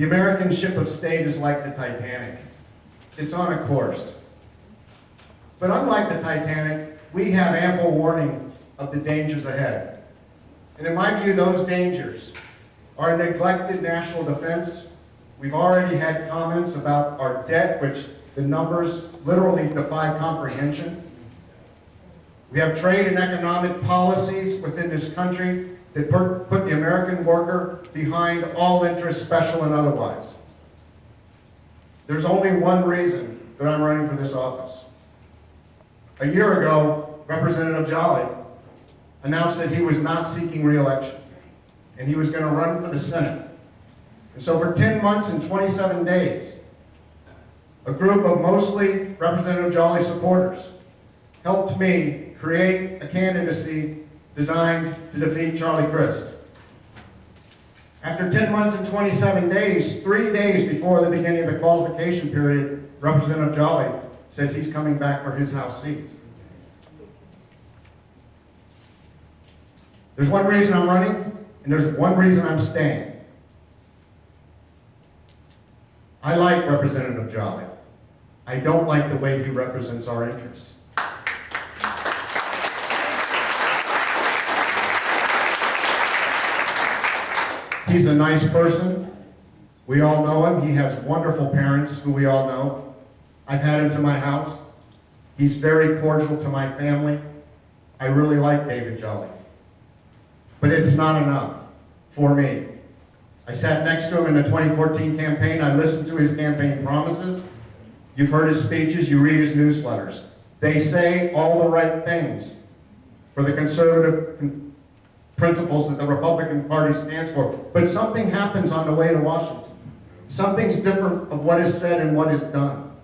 The American ship of state is like the Titanic. It's on a course. But unlike the Titanic, we have ample warning of the dangers ahead. And in my view, those dangers are neglected national defense. We've already had comments about our debt, which the numbers literally defy comprehension. We have trade and economic policies within this country that put the American worker behind all interests, special and otherwise. There's only one reason that I'm running for this office. A year ago, Representative Jolly announced that he was not seeking re-election, and he was going to run for the Senate. And so for 10 months and 27 days, a group of mostly Representative Jolly supporters helped me create a candidacy designed to defeat Charlie Crist. After 10 months and 27 days, 3 days before the beginning of the qualification period, Representative Jolly says he's coming back for his House seat. There's one reason I'm running, and there's one reason I'm staying. I like Representative Jolly. I don't like the way he represents our interests. He's a nice person. We all know him. He has wonderful parents who we all know. I've had him to my house. He's very cordial to my family. I really like David Jolly. But it's not enough for me. I sat next to him in the 2014 campaign. I listened to his campaign promises. You've heard his speeches. You read his newsletters. They say all the right things for the conservative principles that the Republican Party stands for. But something happens on the way to Washington. Something's different of what is said and what is done.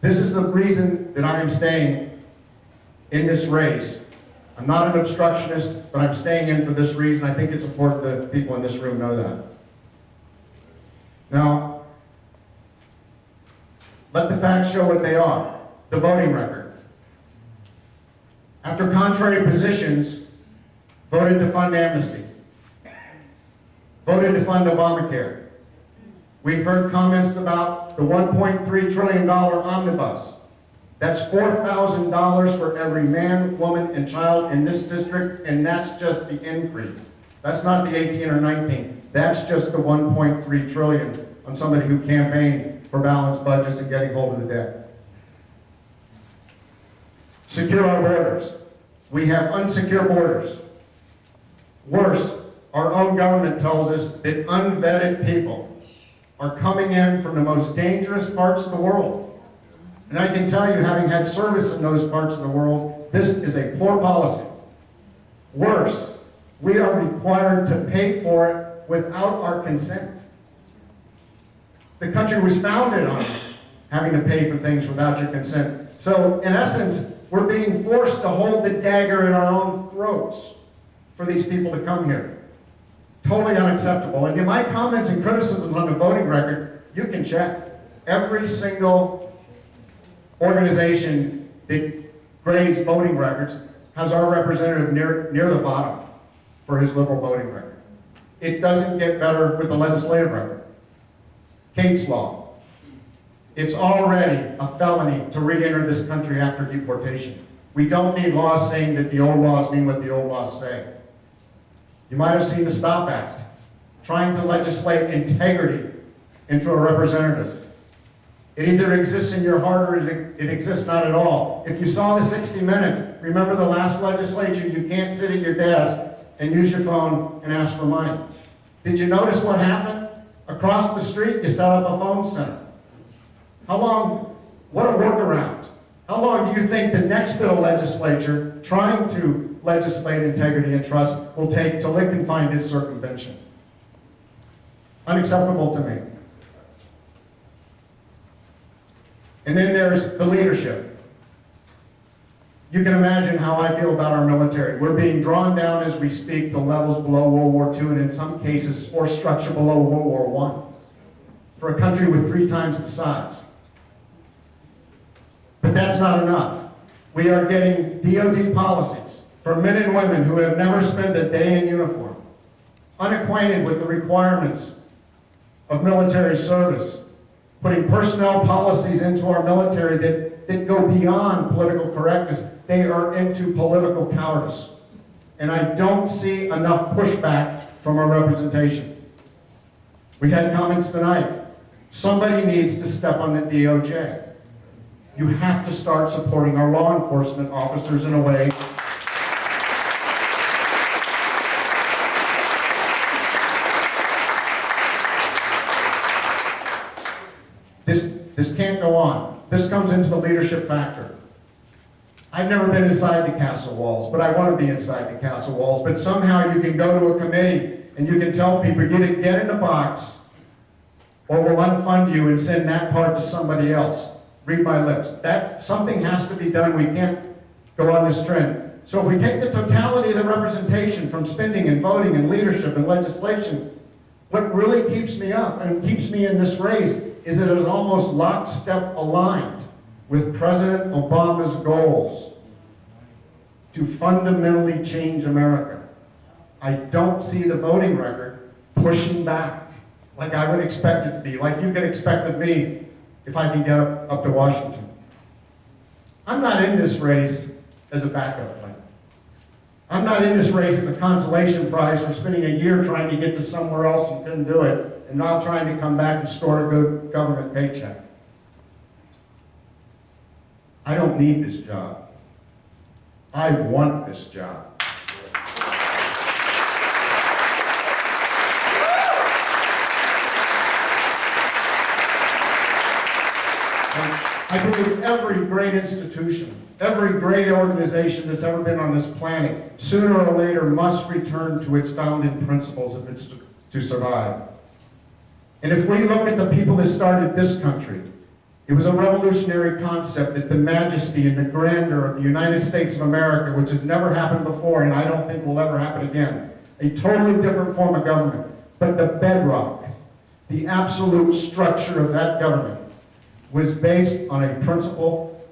This is the reason that I am staying in this race. I'm not an obstructionist, but I'm staying in for this reason. I think it's important that people in this room know that. Now, let the facts show what they are. The voting record. After contrary positions, voted to fund amnesty, voted to fund Obamacare. We've heard comments about the $1.3 trillion omnibus. That's $4,000 for every man, woman, and child in this district, and that's just the increase. That's not the 18 or 19. That's just the $1.3 trillion on somebody who campaigned for balanced budgets and getting hold of the debt. Secure our borders. We have unsecure borders. Worse, our own government tells us that unvetted people are coming in from the most dangerous parts of the world. And I can tell you, having had service in those parts of the world, this is a poor policy. Worse, we are required to pay for it without our consent. The country was founded on having to pay for things without your consent. So, in essence, we're being forced to hold the dagger in our own throats for these people to come here. Totally unacceptable. And in my comments and criticisms on the voting record, you can check. Every single organization that grades voting records has our representative near the bottom for his liberal voting record. It doesn't get better with the legislative record. Kate's Law. It's already a felony to re-enter this country after deportation. We don't need laws saying that the old laws mean what the old laws say. You might have seen the STOP Act, trying to legislate integrity into a representative. It either exists in your heart or it exists not at all. If you saw the 60 Minutes, remember the last legislature, you can't sit at your desk and use your phone and ask for money. Did you notice what happened? Across the street, you set up a phone center. How long, what a workaround. How long do you think the next bit of legislature trying to legislate integrity and trust will take till it can find its circumvention? Unacceptable to me. And then there's the leadership. You can imagine how I feel about our military. We're being drawn down as we speak to levels below World War II, and in some cases, force structure below World War I, for a country with 3 times the size. But that's not enough. We are getting DoD policies for men and women who have never spent a day in uniform, unacquainted with the requirements of military service, putting personnel policies into our military that go beyond political correctness. They are into political cowardice. And I don't see enough pushback from our representation. We've had comments tonight. Somebody needs to step on the DOJ. You have to start supporting our law enforcement officers in a way This can't go on. This comes into the leadership factor. I've never been inside the castle walls, but I want to be inside the castle walls. But somehow you can go to a committee and you can tell people, you either get in the box or we'll unfund you and send that part to somebody else. Read my lips. That something has to be done. We can't go on this trend. So if we take the totality of the representation from spending and voting and leadership and legislation, what really keeps me up and keeps me in this race is that it is almost lockstep aligned with President Obama's goals to fundamentally change America. I don't see the voting record pushing back like I would expect it to be, like you could expect of me if I can get up to Washington. I'm not in this race as a backup plan. I'm not in this race as a consolation prize for spending a year trying to get to somewhere else and couldn't do it, and now trying to come back and score a good government paycheck. I don't need this job. I want this job. I believe every great institution, every great organization that's ever been on this planet, sooner or later must return to its founding principles if it's to survive. And if we look at the people that started this country, it was a revolutionary concept that the majesty and the grandeur of the United States of America, which has never happened before and I don't think will ever happen again, a totally different form of government, but the bedrock, the absolute structure of that government was based on a principle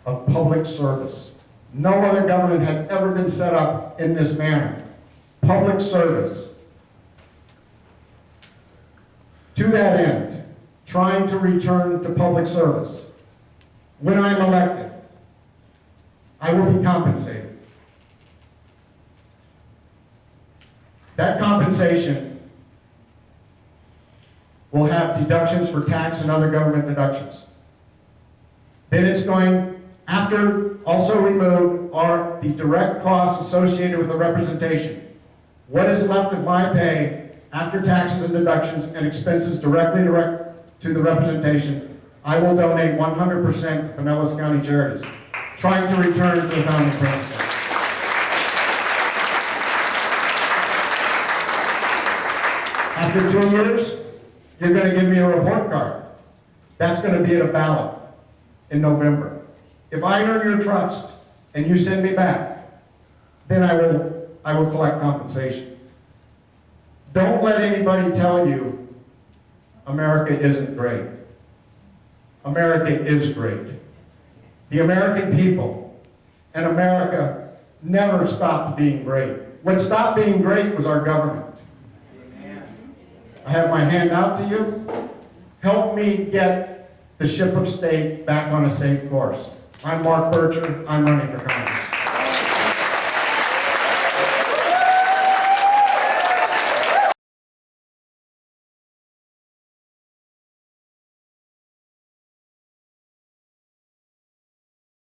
of public service. No other government had ever been set up in this manner. Public service. To that end, trying to return to public service. When I'm elected, I will be compensated. That compensation will have deductions for tax and other government deductions. Then it's going, after also removed are the direct costs associated with the representation. What is left of my pay after taxes and deductions and expenses directly to the representation, I will donate 100% to Pinellas County Charities, trying to return to the founding principles. After 2 years, you're going to give me a report card. That's going to be at a ballot in November. If I earn your trust and you send me back, then I will collect compensation. Don't let anybody tell you America isn't great. America is great. The American people and America never stopped being great. What stopped being great was our government. I have my hand out to you. Help me get the ship of state back on a safe course. I'm Mark Bircher. I'm running for Congress.